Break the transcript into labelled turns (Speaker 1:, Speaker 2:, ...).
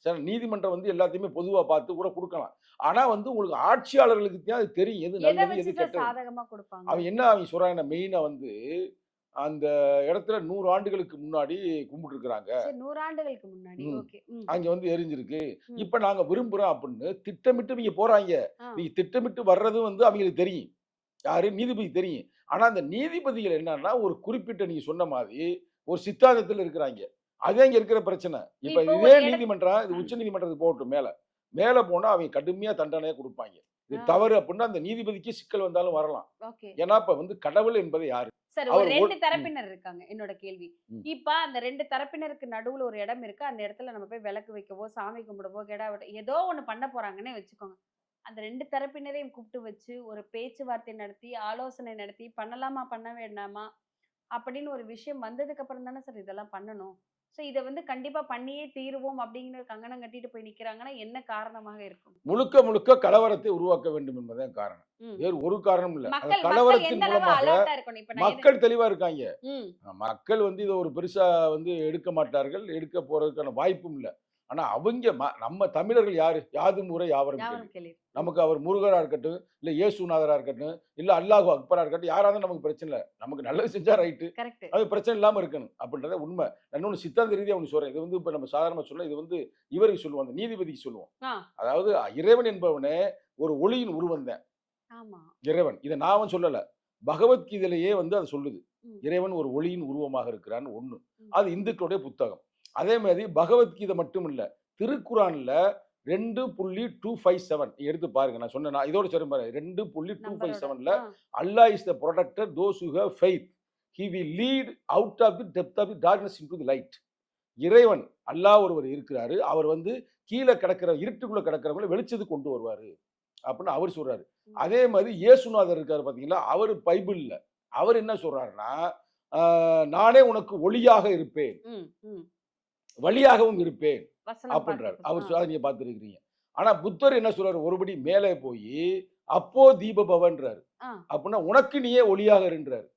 Speaker 1: சரி, நீதிமன்றம் வந்து எல்லாத்தையுமே பொதுவா பார்த்து கூட குடுக்கலாம். ஆனா வந்து உங்களுக்கு ஆட்சியாளர்களுக்கு தான் அது தெரியும். எது
Speaker 2: எத
Speaker 1: நல்லது,
Speaker 2: வச்சு
Speaker 1: எது
Speaker 2: சார்
Speaker 1: கெட்டது.
Speaker 2: சாதகமா குடுப்பாங்க?
Speaker 1: அவங்க சொல்றாங்கன்னா மெயினா வந்து, அந்த இடத்துல 100 ஆண்டுகளுக்கு முன்னாடி கும்பிட்டுருக்காங்க.
Speaker 2: சரி 100 ஆண்டுகளுக்கு முன்னாடி.
Speaker 1: ம்.
Speaker 2: ஓகே. ம்.
Speaker 1: அங்க வந்து எரிஞ்சிருக்கு.
Speaker 2: ம்.
Speaker 1: இப்ப நாங்க விரும்புறோம் அப்படின்னு திட்டமிட்டு இவங்க போறாய்ங்க.
Speaker 2: ஆ.
Speaker 1: நீங்க திட்டமிட்டு வர்றதும் வந்து அவங்களுக்கு தெரியும். யாரு? நீதிபதிக்கு தெரியும். ஆனா அந்த நீதிபதிகள் என்னன்னா, ஒரு குறிப்பிட்ட நீங்க சொன்ன மாதிரி ஒரு சித்தாந்தத்துல இருக்கிறாய்ங்க. அதான் இங்க இருக்கிற பிரச்சனை. இப்ப
Speaker 2: இப்போ
Speaker 1: இதே
Speaker 2: ஒரு
Speaker 1: நீதிமன்றம், இது
Speaker 2: ம்.
Speaker 1: உச்ச நீதிமன்றத்துக்கு போகட்டும் மேல. மேல போனா அவங்க கடுமையா தண்டனையா குடுப்பாய்ங்க. இது
Speaker 2: ஆ.
Speaker 1: தவறு அப்டின்னா அந்த நீதிபதிக்கு சிக்கல் வந்தாலும் வரலாம்.
Speaker 2: ஓகே.
Speaker 1: ஏன்னா, இப்ப வந்து கடவுள் என்பது யாரு?
Speaker 2: சரி ஒரு
Speaker 1: அவர்
Speaker 2: 2
Speaker 1: ம்,
Speaker 2: தரப்பினர் இருக்காங்க. என்னோட கேள்வி.
Speaker 1: ம்.
Speaker 2: இப்ப அந்த 2 தரப்பினருக்கு நடுவுல ஒரு இடம் இருக்கு. அந்த இடத்துல நம்ம போய் விளக்கு வைக்கவோ, சாமி கும்பிடவோ, கெடா வெட்ட ஏதோ ஒண்ணு பண்ண போறாங்கன்னே வச்சுக்கோங்க. அந்த 2 தரப்பினரையும் கூப்பிட்டு வச்சு, ஒரு பேச்சுவார்த்தை நடத்தி, ஆலோசனை நடத்தி, பண்ணலாமா? பண்ண வேண்டாமா? அப்படின்னு ஒரு விஷயம் வந்ததுக்கு அப்புறம் தானே சார் இதெல்லாம் பண்ணணும். ஸோ இத வந்து கண்டிப்பா பண்ணியே தீருவோம் அப்படிங்கிற கங்கணம் கட்டிட்டு போய் நிக்கிறாங்கன்னா, என்ன காரணமாக இருக்கும்?
Speaker 1: முழுக்க முழுக்க கலவரத்தை உருவாக்க வேண்டும் என்பதுதான் காரணம்.
Speaker 2: ம்.
Speaker 1: வேறு ஒரு காரணமும் இல்ல. அந்த
Speaker 2: மக்கள் மக்கள் எந்த
Speaker 1: கலவரத்தின்
Speaker 2: அளவு
Speaker 1: மூலமாக
Speaker 2: அலர்ட்டா இருக்கணும்? இப்ப நான் எது
Speaker 1: மக்கள் தெளிவா இருக்காய்ங்க.
Speaker 2: ம்.
Speaker 1: மக்கள் வந்து இத ஒரு பெருசா வந்து எடுக்க மாட்டார்கள். எடுக்க போறதுக்கான வாய்ப்பும் இல்ல. ஆனா அவைங்க நம்ம தமிழர்கள் யாரு? யாதும் ஊரே யாவரும் கேளீர்.
Speaker 2: யாவரும் கேளீர். ம்.
Speaker 1: நமக்கு அவர் முருகரா இருக்கட்டும், இல்ல இயேசுநாதரா இருக்கட்டும், இல்ல அல்லாஹு அக்பரா இருக்கட்டும், யாரா இருந்தாலும் நமக்கு பிரச்சனை இல்ல. நமக்கு நல்லது செஞ்சா ரைட்டு.
Speaker 2: கரெக்ட்.
Speaker 1: அது பிரச்சனை இல்லாம இருக்கணும். அப்படின்றத உண்ம. நான் இன்னொன்னு சித்தாந்த ரீதியா ஒண்ணு சொல்றேன். இது வந்து இப்ப நம்ம சாதாரணமா சொல்லல. இது வந்து இவருக்கு சொல்லுவோம். அந்த நீதிபதிக்கு சொல்லுவோம்.
Speaker 2: ஆ.
Speaker 1: அதாவது இறைவன் என்பவனே ஒரு ஒளியின் உருவம் தான்.
Speaker 2: ஆமா.
Speaker 1: இறைவன். இத நான் சொல்லல. பகவத்கீதையிலேயே வந்து அது சொல்லுது.
Speaker 2: ம்.
Speaker 1: இறைவன் ஒரு ஒளியின் உருவமாக இருக்கிறான்னு 1.
Speaker 2: ம்.
Speaker 1: அது இந்துக்களுடைய புத்தகம். அதே மாரி பகவத்கீதை மட்டும் இல்ல. திருக்குரான்ல 2.257 எடுத்து பாருங்க. நான் சொன்னேனா இதோட சொல்றேன் பாருங்க.
Speaker 2: நம்பரோட.
Speaker 1: 2.257ல
Speaker 2: ஆ.
Speaker 1: Allah is the protector those who have faith. He will lead out of the depth of the darkness into the light. இறைவன் அல்லாஹ் ஒருவர் இருக்கிறாரு. அவர் வந்து கீழ கிடக்கிற இருட்டுக்குள்ள கிடக்கிறவங்கள வெளிச்சத்துக்கு கொண்டு வருவாரு. அப்படின்னு அவர் சொல்றாரு.
Speaker 2: ம்.
Speaker 1: அதே மாரி இயேசுநாதர் இருக்காரு பார்த்தீங்களா, அவரு பைபிள்ல. அவர் என்ன சொல்றாருன்னா, ஆ நானே உனக்கு ஒளியாக இருப்பேன்.
Speaker 2: ம். ம்.
Speaker 1: வழியாகவும் இருப்பேன்.
Speaker 2: வசனம்
Speaker 1: அப்படின்றாரு.
Speaker 2: பார்க்க ஆ.
Speaker 1: அவர் அத நீங்க பார்த்திருக்கிறீங்க. ஆனா புத்தர் என்ன சொல்றாரு, ஒருபடி மேலே போயி, அப்போ தீப பவன்றாரு.
Speaker 2: ஆ.
Speaker 1: அப்படின்னா உனக்கு நீயே ஒளியாக இருன்றாரு.